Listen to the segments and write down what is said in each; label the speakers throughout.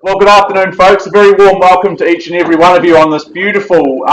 Speaker 1: Well, good afternoon, folks. A very warm welcome to each and every one of you on this beautiful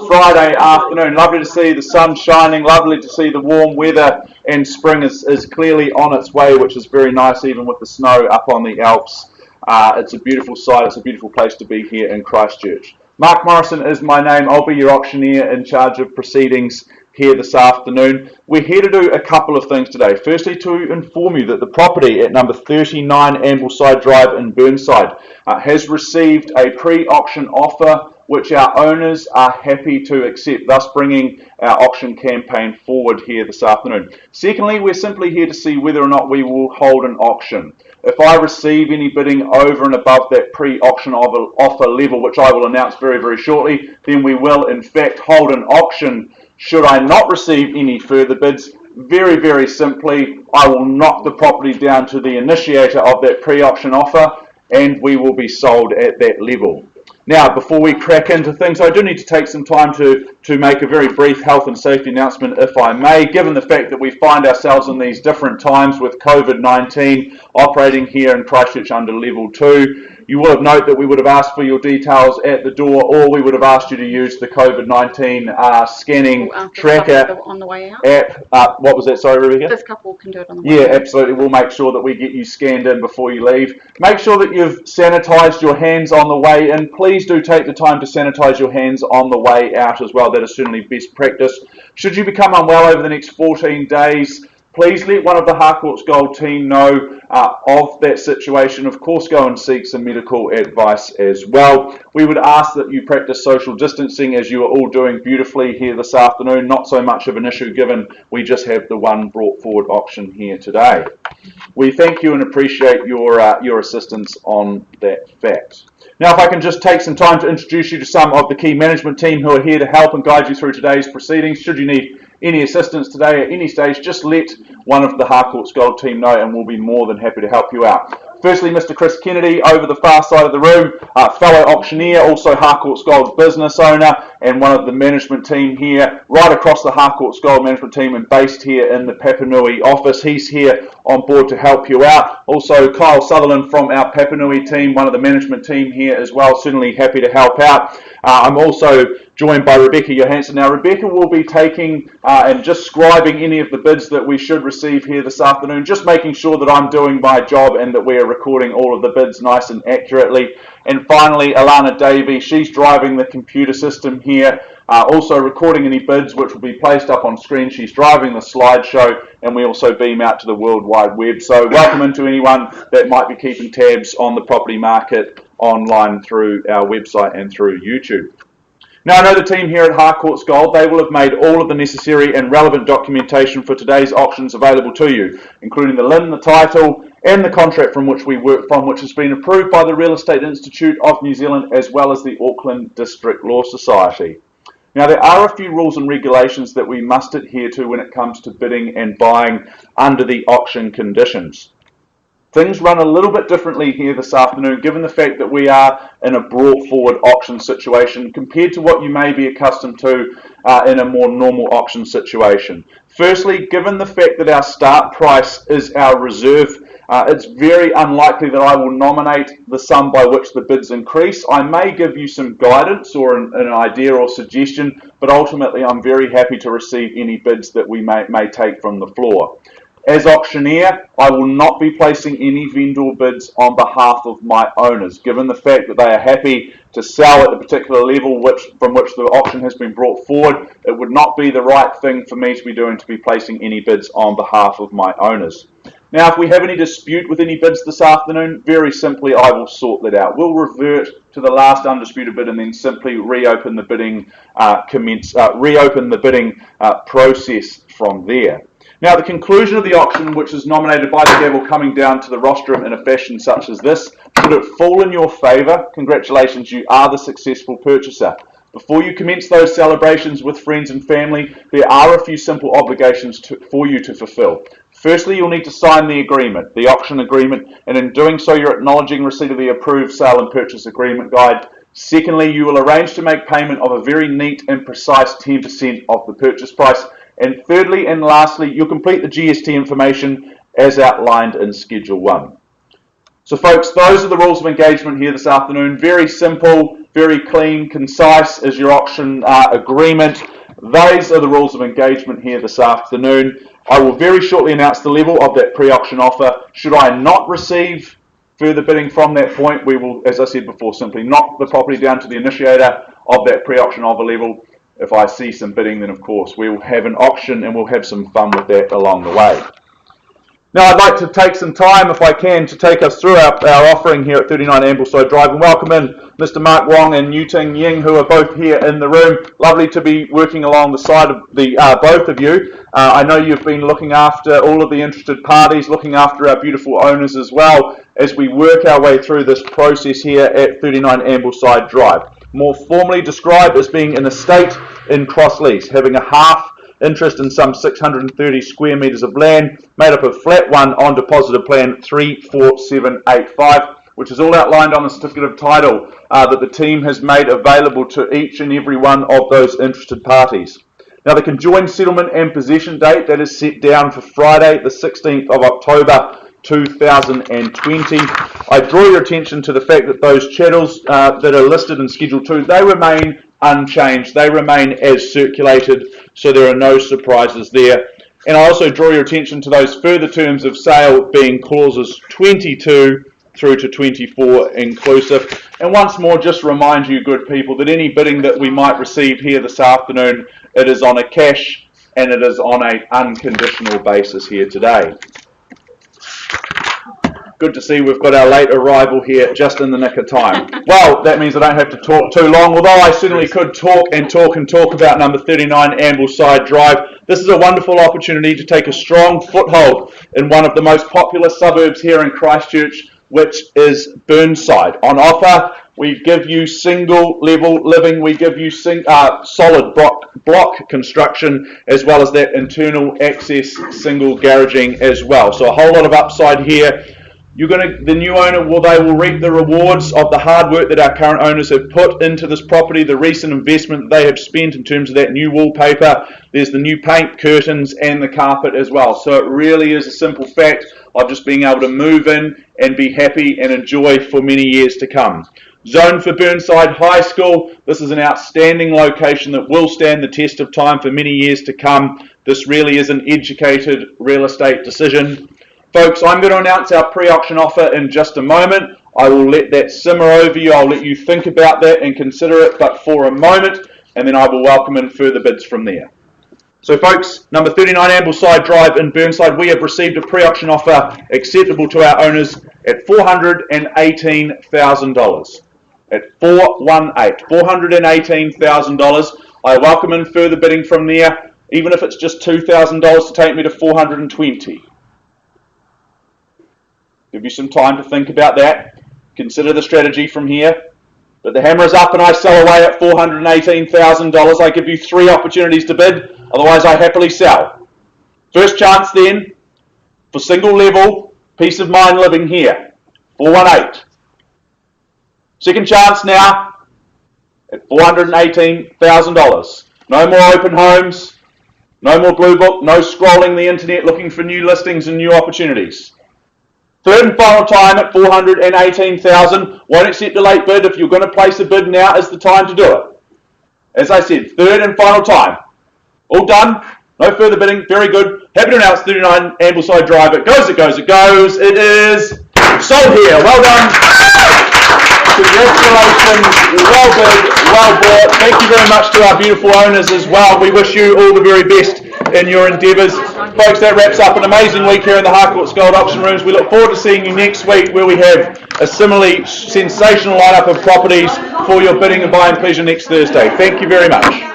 Speaker 1: Friday afternoon. Lovely to see the sun shining, lovely to see the warm weather, and spring is clearly on its way, which is very nice, even with the snow up on the Alps. It's a beautiful sight, it's a beautiful place to be here in Christchurch. Mark Morrison is my name. I'll be your auctioneer in charge of proceedings here this afternoon. We're here to do a couple of things today. Firstly, to inform you that the property at number 39 Ambleside Drive in Burnside has received a pre-auction offer which our owners are happy to accept, thus bringing our auction campaign forward here this afternoon. Secondly, we're simply here to see whether or not we will hold an auction. If I receive any bidding over and above that pre-auction offer level, which I will announce very, very shortly, then we will in fact hold an auction. Should I not receive any further bids, very, very simply, I will knock the property down to the initiator of that pre-auction offer and we will be sold at that level. Now, before we crack into things, I do need to take some time to make a very brief health and safety announcement, if I may, given the fact that we find ourselves in these different times with COVID-19 operating here in Christchurch under level 2. You will have noted that we would have asked for your details at the door, or we would have asked you to use the COVID-19 scanning tracker
Speaker 2: on the way out
Speaker 1: app. What was that? Sorry, Rebecca?
Speaker 2: This couple can do it on the way out.
Speaker 1: Yeah, absolutely. We'll make sure that we get you scanned in before you leave. Make sure that you've sanitised your hands on the way in. Please do take the time to sanitise your hands on the way out as well. That is certainly best practice. Should you become unwell over the next 14 days, please let one of the Harcourts Gold team know of that situation. Of course, go and seek some medical advice as well. We would ask that you practice social distancing, as you are all doing beautifully here this afternoon. Not so much of an issue given we just have the one brought forward auction here today. We thank you and appreciate your assistance on that fact. Now, if I can just take some time to introduce you to some of the key management team who are here to help and guide you through today's proceedings. Should you need any assistance today at any stage, just let one of the Harcourts Gold team know and we'll be more than happy to help you out. Firstly, Mr. Chris Kennedy over the far side of the room, fellow auctioneer, also Harcourts Gold business owner, and one of the management team here, right across the Harcourts Gold management team and based here in the Papanui office. He's here on board to help you out. Also, Kyle Sutherland from our Papanui team, one of the management team here as well, certainly happy to help out. I'm also joined by Rebecca Johansson. Now, Rebecca will be taking and just scribing any of the bids that we should receive here this afternoon, just making sure that I'm doing my job and that we're recording all of the bids nice and accurately. And finally, Alana Davey, she's driving the computer system here, also recording any bids which will be placed up on screen. She's driving the slideshow, and we also beam out to the World Wide Web. So welcome into anyone that might be keeping tabs on the property market online through our website and through YouTube. Now, I know the team here at Harcourts Gold, they will have made all of the necessary and relevant documentation for today's auctions available to you, including the LIN, the title, and the contract from which we work from, which has been approved by the Real Estate Institute of New Zealand as well as the Auckland District Law Society. Now, there are a few rules and regulations that we must adhere to when it comes to bidding and buying under the auction conditions. Things run a little bit differently here this afternoon, given the fact that we are in a brought forward auction situation compared to what you may be accustomed to in a more normal auction situation. Firstly, given the fact that our start price is our reserve, it's very unlikely that I will nominate the sum by which the bids increase. I may give you some guidance or an idea or suggestion, but ultimately I'm very happy to receive any bids that we may take from the floor. As auctioneer, I will not be placing any vendor bids on behalf of my owners, given the fact that they are happy to sell at the particular level from which the auction has been brought forward. It would not be the right thing for me to be doing to be placing any bids on behalf of my owners. Now, if we have any dispute with any bids this afternoon, very simply I will sort that out. We'll revert to the last undisputed bid and then simply reopen the bidding process from there. Now, the conclusion of the auction, which is nominated by the gavel coming down to the rostrum in a fashion such as this, should it fall in your favour, congratulations, you are the successful purchaser. Before you commence those celebrations with friends and family, there are a few simple obligations for you to fulfil. Firstly, you'll need to sign the agreement, the auction agreement, and in doing so, you're acknowledging receipt of the approved sale and purchase agreement guide. Secondly, you will arrange to make payment of a very neat and precise 10% of the purchase price. And thirdly and lastly, you'll complete the GST information as outlined in Schedule 1. So folks, those are the rules of engagement here this afternoon. Very simple, very clean, concise is your auction agreement. Those are the rules of engagement here this afternoon. I will very shortly announce the level of that pre-auction offer. Should I not receive further bidding from that point, we will, as I said before, simply knock the property down to the initiator of that pre-auction offer level. If I see some bidding, then of course we will have an auction and we'll have some fun with that along the way. Now I'd like to take some time, if I can, to take us through our offering here at 39 Ambleside Drive, and welcome in Mr. Mark Wong and Yu Ting Ying, who are both here in the room. Lovely to be working along the side of the both of you. I know you've been looking after all of the interested parties, looking after our beautiful owners as well, as we work our way through this process here at 39 Ambleside Drive. More formally described as being an estate in cross-lease, having a half interest in some 630 square metres of land, made up of flat 1 on deposited plan 34785, which is all outlined on the certificate of title that the team has made available to each and every one of those interested parties. Now the conjoined settlement and possession date, that is set down for Friday the 16th of October 2020. I draw your attention to the fact that those chattels that are listed in Schedule 2, they remain unchanged. They remain as circulated, so there are no surprises there. And I also draw your attention to those further terms of sale being clauses 22 through to 24 inclusive. And once more, just remind you, good people, that any bidding that we might receive here this afternoon, it is on a cash and it is on an unconditional basis here today. Good to see we've got our late arrival here just in the nick of time. Well, that means I don't have to talk too long, although I certainly could talk about number 39 Ambleside Drive. This is a wonderful opportunity to take a strong foothold in one of the most popular suburbs here in Christchurch, which is Burnside. On offer, we give you single level living, we give you solid block construction, as well as that internal access single garaging as well. So a whole lot of upside here. The new owner, they will reap the rewards of the hard work that our current owners have put into this property, the recent investment they have spent in terms of that new wallpaper. There's the new paint, curtains, and the carpet as well. So it really is a simple fact of just being able to move in and be happy and enjoy for many years to come. Zoned for Burnside High School, this is an outstanding location that will stand the test of time for many years to come. This really is an educated real estate decision. Folks, I'm going to announce our pre-auction offer in just a moment. I will let that simmer over you. I'll let you think about that and consider it, but for a moment, and then I will welcome in further bids from there. So folks, number 39 Ambleside Drive in Burnside, we have received a pre-auction offer acceptable to our owners at $418,000. At $418,000. I welcome in further bidding from there, even if it's just $2,000 to take me to $420,000. Give you some time to think about that. Consider the strategy from here. But the hammer is up and I sell away at $418,000. I give you 3 opportunities to bid, otherwise I happily sell. First chance then, for single level, peace of mind living here, $418,000. Second chance now, at $418,000. No more open homes, no more blue book, no scrolling the internet looking for new listings and new opportunities. Third and final time at $418,000. Won't accept a late bid. If you're going to place a bid, now is the time to do it. As I said, third and final time. All done. No further bidding. Very good. Happy to announce 39 Ambleside Drive. It goes, it goes, it goes. It is sold here. Well done. Congratulations. Well bid. Well bought. Thank you very much to our beautiful owners as well. We wish you all the very best in your endeavours. Folks, that wraps up an amazing week here in the Harcourts Gold Auction Rooms. We look forward to seeing you next week, where we have a similarly sensational lineup of properties for your bidding and buying pleasure next Thursday. Thank you very much.